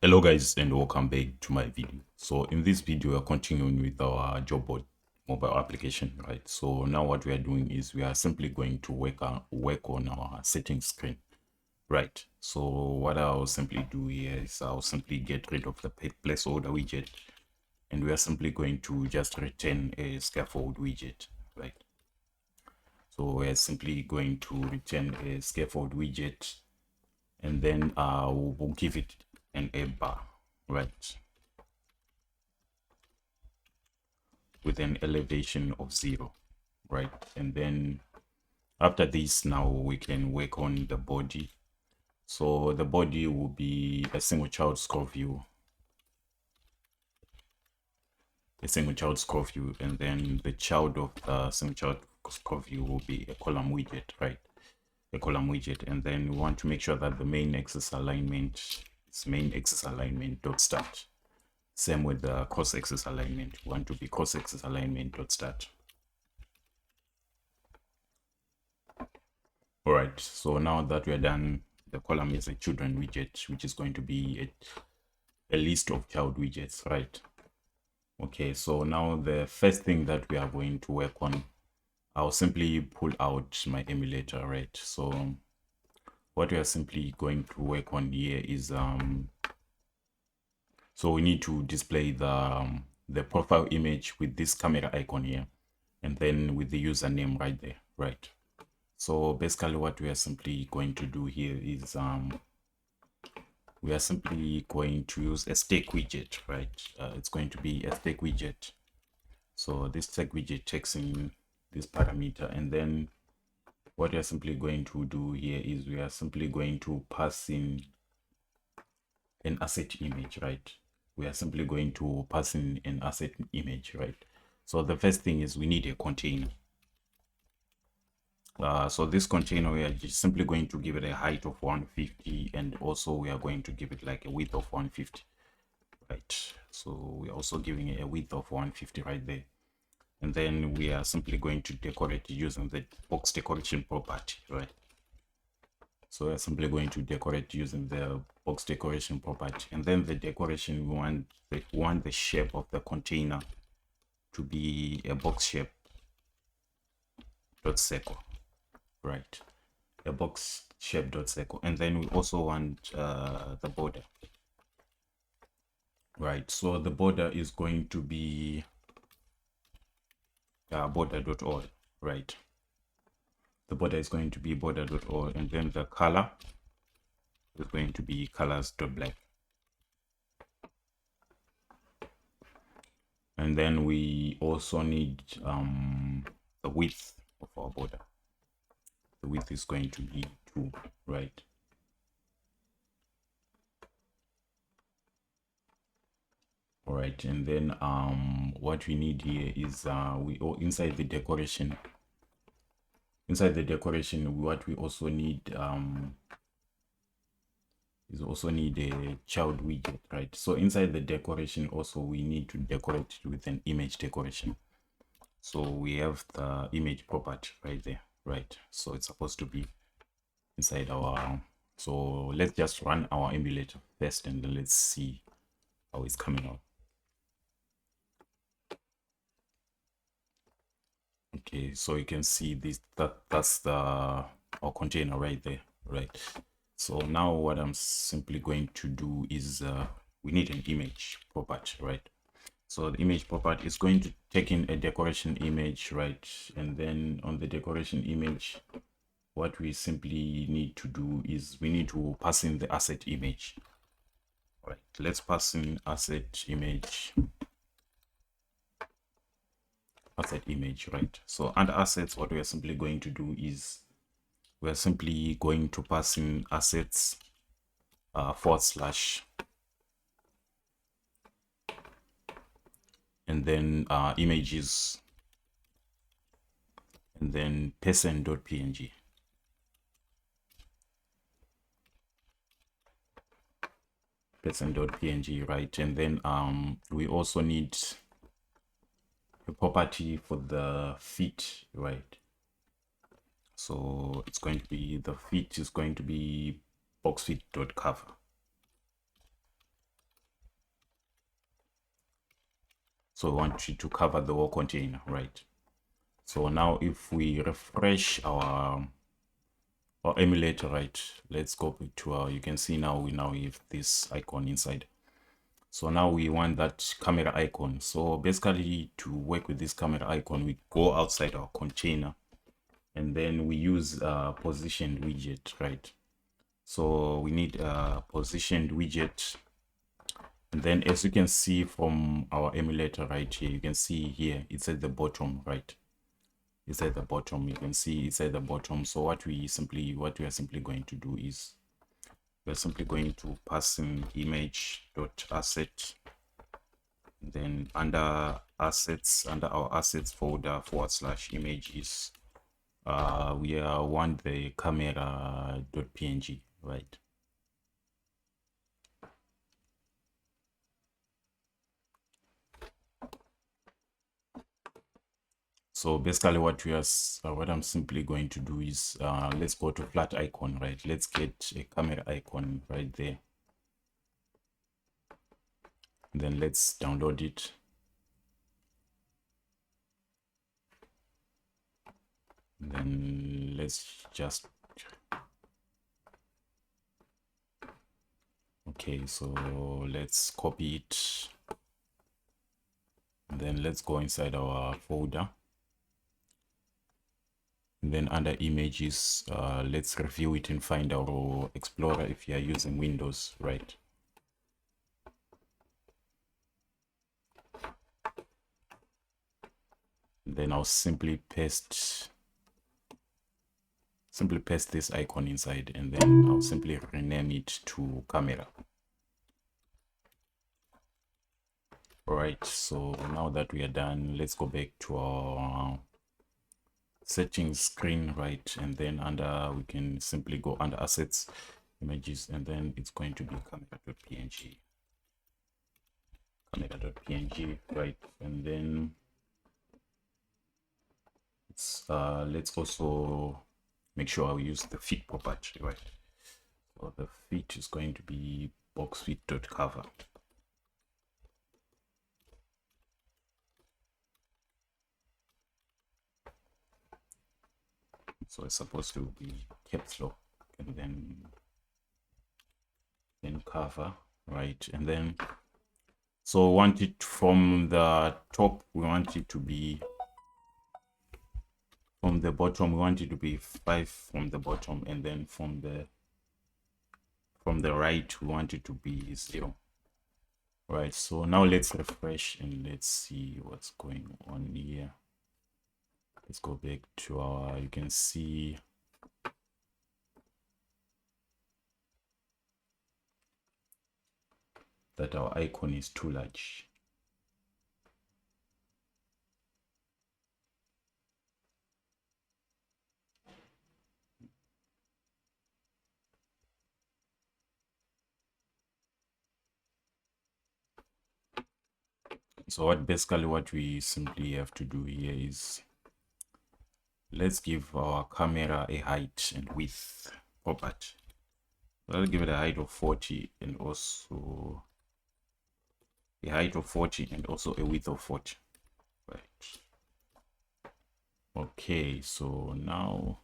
Hello guys, and welcome back to my video. So in this video we're continuing with our job board mobile application, right? So now what we are doing is we are simply going to work on our settings screen, right? So what I'll simply do here is I'll simply get rid of the placeholder widget, and we are simply going to just return a scaffold widget, right? So we're simply going to return a scaffold widget, and then we'll give it an a bar, right, with an elevation of 0, right? And then after this, now we can work on the body. So the body will be a single child scroll view, and then the child of the single child scroll view will be a column widget, right? A column widget. And then we want to make sure that the main axis alignment is main axis alignment dot start. Same with the cross axis alignment. We want to be cross axis alignment dot start. All right, so now that we're done, the column is a children widget, which is going to be a list of child widgets, right? Okay, so now the first thing that we are going to work on, I'll simply pull out my emulator, right? So what we are simply going to work on here is so we need to display the profile image with this camera icon here, and then with the username right there, right? So basically what we are simply going to do here is we are simply going to use a stack widget, right? It's going to be a stack widget. So this stack widget takes in this parameter, and then what we are simply going to do here is we are simply going to pass in an asset image, right? We are simply going to pass in an asset image, right? So the first thing is we need a container. So this container, we are just simply going to give it a height of 150, and also we are going to give it like a width of 150, right? So we are also giving it a width of 150 right there. And then we are simply going to decorate using the box decoration property, right? So we are simply going to decorate using the box decoration property. And then the decoration, we want the shape of the container to be a box shape dot circle, right? A box shape dot circle. And then we also want the border, right? So the border is going to be border.all, right? The border is going to be border.all, and then the color is going to be colors.black. And then we also need the width of our border. The width is going to be 2, right? All right, and then what we need here is inside the decoration. What we also need is also need a child widget, right? So inside the decoration also we need to decorate with an image decoration. So we have the image property right there, right? So it's supposed to be inside our so let's just run our emulator first, and then let's see how it's coming out. Okay, so you can see this, that's our container right there, right? So now what I'm simply going to do is we need an image property, right? So the image property is going to take in a decoration image, right? And then on the decoration image, what we simply need to do is we need to pass in the asset image. All right, let's pass in asset image, right? So under assets, what we are simply going to do is we are simply going to pass in assets / and then images, and then person.png. person.png, right? And then we also need a property for the fit, right? So it's going to be, the fit is going to be boxfit.cover. So we want it to cover the whole container, right? So now if we refresh our emulator, right, let's go to our, you can see now we have this icon inside. So now we want that camera icon. So basically to work with this camera icon, we go outside our container and then we use a positioned widget, right? So we need a positioned widget. And then as you can see from our emulator right here, you can see here, it's at the bottom, right? It's at the bottom. You can see it's at the bottom. So what we are simply going to do is we're simply going to pass in image.asset. Then under assets, under our assets folder /images, we want the camera.png, right? So basically what I'm simply going to do is let's go to flat icon, right? Let's get a camera icon right there. And then let's download it. And then let's just, okay, so let's copy it. And then let's go inside our folder. And then under images, let's review it in Finder or Explorer if you are using Windows, right? And then I'll simply paste this icon inside, and then I'll simply rename it to camera. All right, so now that we are done, let's go back to our settings screen, right? And then we can simply go under assets, images, and then it's going to be camera.png, right? And then let's also make sure we use the fit property, right? So the fit is going to be boxfit.cover. So it's supposed to be caps lock and then cover, right? And then so we want it from the top, we want it to be from the bottom, we want it to be 5 from the bottom, and then from the right we want it to be 0. Right, so now let's refresh and let's see what's going on here. Let's go back to our, you can see that our icon is too large. So what we simply have to do here is let's give our camera a height and width property. I'll give it a height of 40 and also a height of 40 and also a width of 40. Right. Okay, so now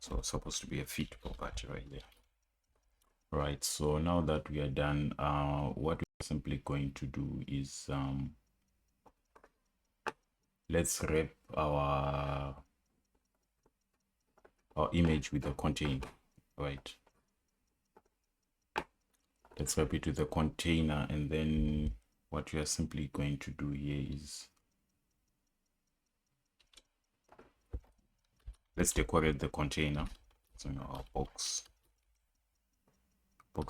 so it's supposed to be a fit property right there. Right, so now that we are done, what we're simply going to do is let's wrap our image with the container, right? Let's wrap it with the container, and then what we are simply going to do here is let's decorate the container. So our box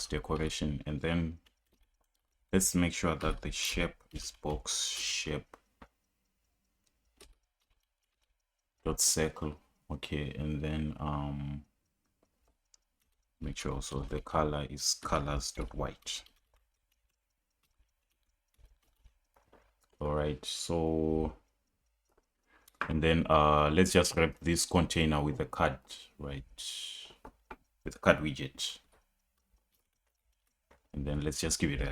decoration, and then let's make sure that the shape is box shape dot circle. Okay, and then make sure also the color is colors.white. All right, so and then let's just wrap this container with the card, right? With the card widget. and then let's just give it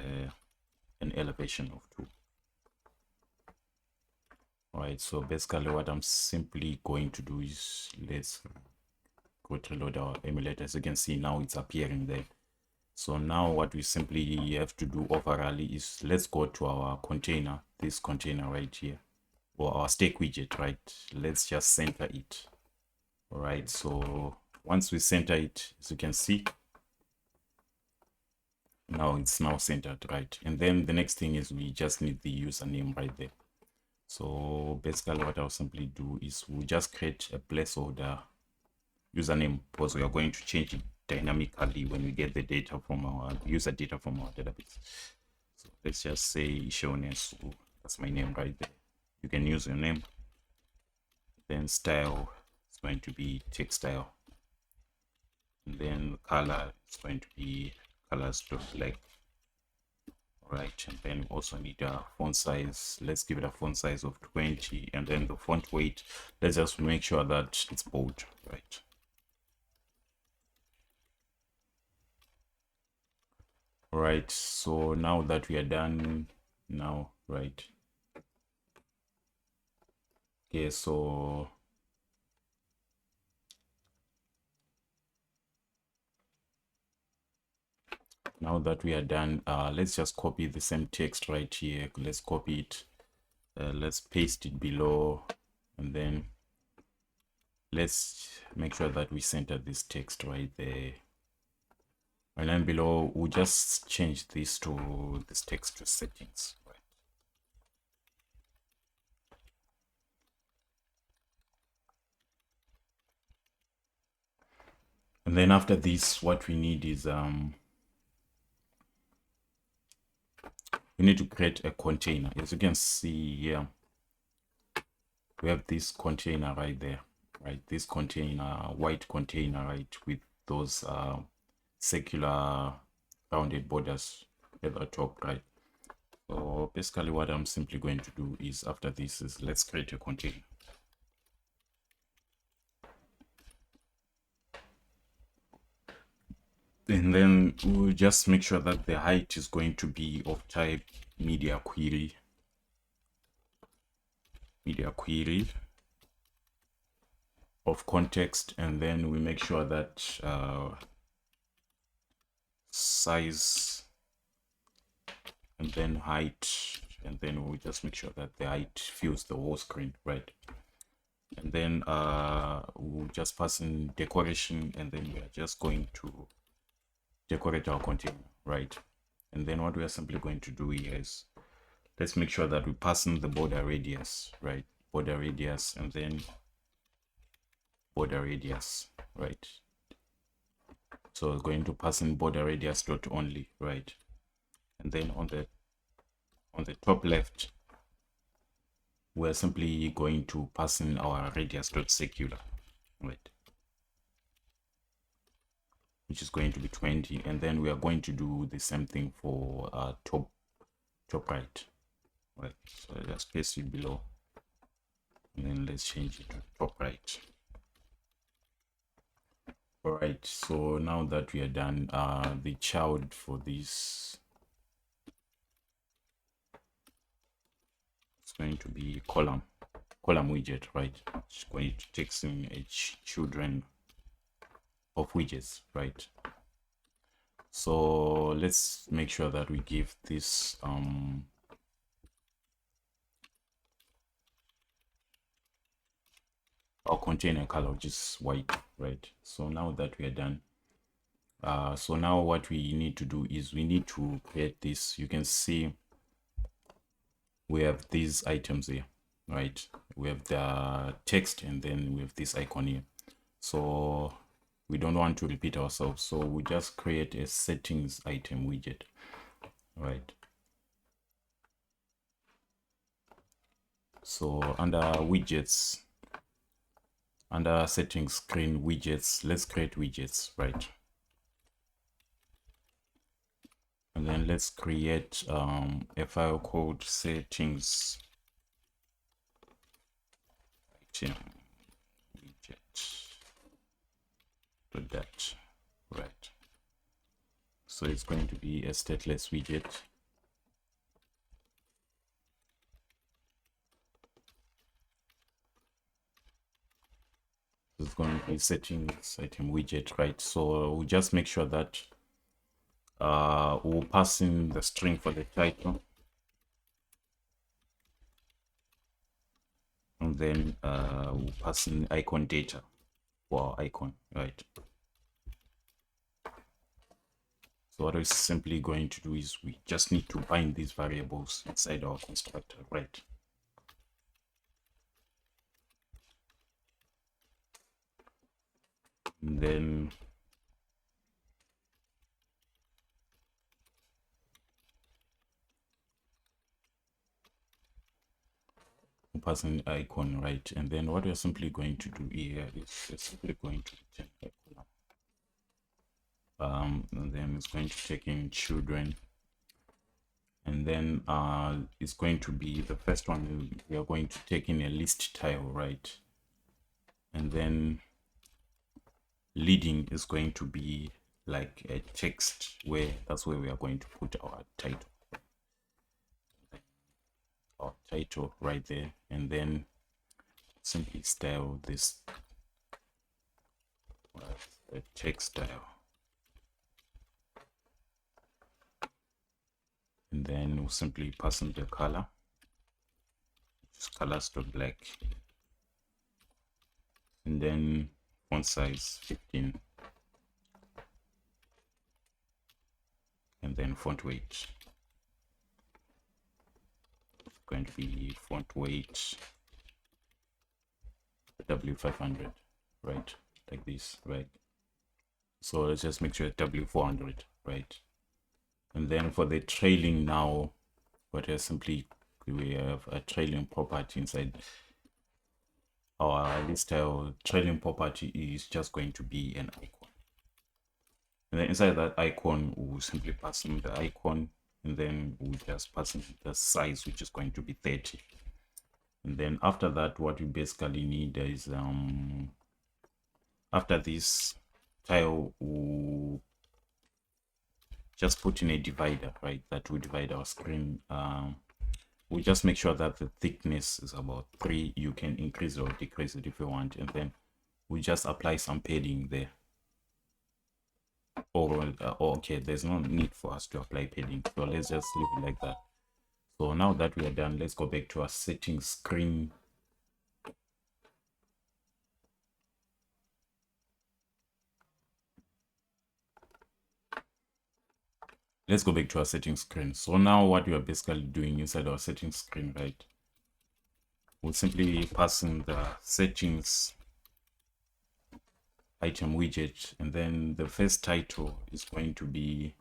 an elevation of 2. All right, so basically what I'm simply going to do is let's go to load our emulator. As you can see now, it's appearing there. So now what we simply have to do overall is let's go to our container, this container right here, or our stake widget, right? Let's just center it. All right, so once we center it, as you can see, now it's now centered, right? And then the next thing is we just need the username right there. So basically what I'll simply do is we'll just create a placeholder username, because we are going to change it dynamically when we get the data from our user data from our database. So let's just say Shonesu, that's my name right there. You can use your name. Then style is going to be textile, and then color is going to be colors.black. Right, and then we also need a font size. Let's give it a font size of 20, and then the font weight, let's just make sure that it's bold, right? All right, so now that we are done now, right? Okay, so now that we are done, let's just copy the same text right here. Let's copy it, let's paste it below, and then let's make sure that we center this text right there. And then below, we'll just change this to this text to settings, right? And then after this, what we need is we need to create a container. As you can see here, we have this container right there, right? This container, white container, right, with those circular rounded borders at the top, right? So basically what I'm simply going to do is after this is let's create a container. And then we'll just make sure that the height is going to be of type media query of context, and then we make sure that size, and then height, and then we'll just make sure that the height fills the whole screen, right? And then we'll just pass in decoration, and then we are just going to decorate our container, right? And then what we are simply going to do here is let's make sure that we pass in the border radius, right? Border radius, and then border radius, right? So we're going to pass in border radius dot only, right? And then on the top left, we're simply going to pass in our radius dot secular, right? Which is going to be 20, and then we are going to do the same thing for top right, right? So just paste it below, and then let's change it to top right. All right, so now that we are done, the child for this is going to be column widget, right? It's going to take some children of widgets, right? So let's make sure that we give this our container color, which is white, right? So now that we are done, so now what we need to do is we need to create this. You can see we have these items here, right? We have the text, and then we have this icon here. So we don't want to repeat ourselves, so we just create a settings item widget, right? So under widgets, under settings screen widgets, let's create widgets, right? And then let's create a file called settings item widget. Do that, right? So it's going to be a stateless widget. It's going to be settings item widget, right? So we'll just make sure that we'll pass in the string for the title, and then we'll pass in icon data for our icon, right? So what we're simply going to do is we just need to bind these variables inside our constructor, right? And then we'll pass in icon, right? And then what we're simply going to do here is we're simply going to return icon. And then it's going to take in children, and then it's going to be the first one. We are going to take in a list tile, right? And then leading is going to be like a text, where that's where we are going to put our title right there, and then simply style this a text style. And then we'll simply pass in the color, just colors to black, and then font size 15, and then font weight. It's going to be font weight W500, right? Like this, right? So let's just make sure it's W400, right? And then for the trailing now, what is simply, we have a trailing property inside our list style. Trailing property is just going to be an icon, and then inside that icon we'll simply pass in the icon, and then we'll just pass in the size, which is going to be 30. And then after that, what we basically need is after this tile, we'll just put in a divider, right? That will divide our screen. We'll just make sure that the thickness is about 3. You can increase or decrease it if you want, and then we just apply some padding there. Okay, there's no need for us to apply padding, so let's just leave it like that. So now that we are done, let's go back to our settings screen. Let's go back to our settings screen. So now what we are basically doing inside our settings screen, right? We'll simply pass in the settings item widget, and then the first title is going to be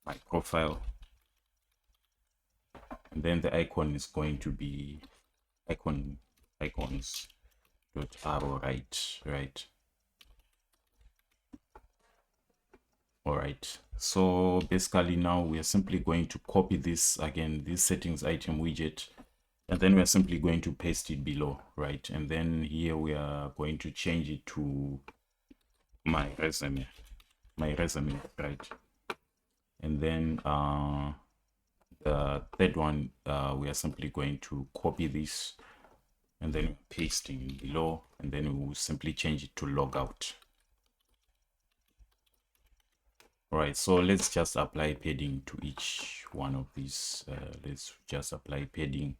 my profile, and then the icon is going to be icons dot arrow right. All right, so basically now we are simply going to copy this again, this settings item widget, and then we're simply going to paste it below, right? And then here we are going to change it to my resume, right? And then the third one, we are simply going to copy this and then pasting below, and then we will simply change it to logout. All right, so let's just apply padding to each one of these. Let's just apply padding,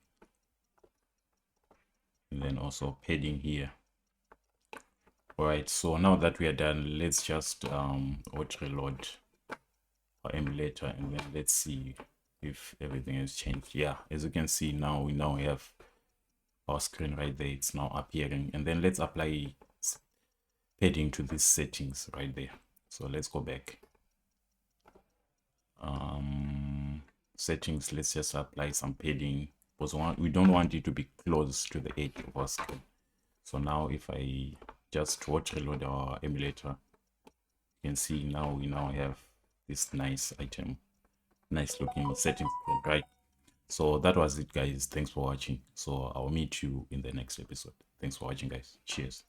and then also padding here. All right, so now that we are done, let's just auto reload our emulator, and then let's see if everything has changed. Yeah, as you can see now, we now have our screen right there. It's now appearing, and then let's apply padding to these settings right there. So let's go back. Settings, let's just apply some padding, because we don't want it to be close to the edge of our screen. So now if I just auto reload our emulator, you can see now we now have this nice looking settings, right? So that was it, guys. Thanks for watching. So I'll meet you in the next episode. Thanks for watching, guys. Cheers.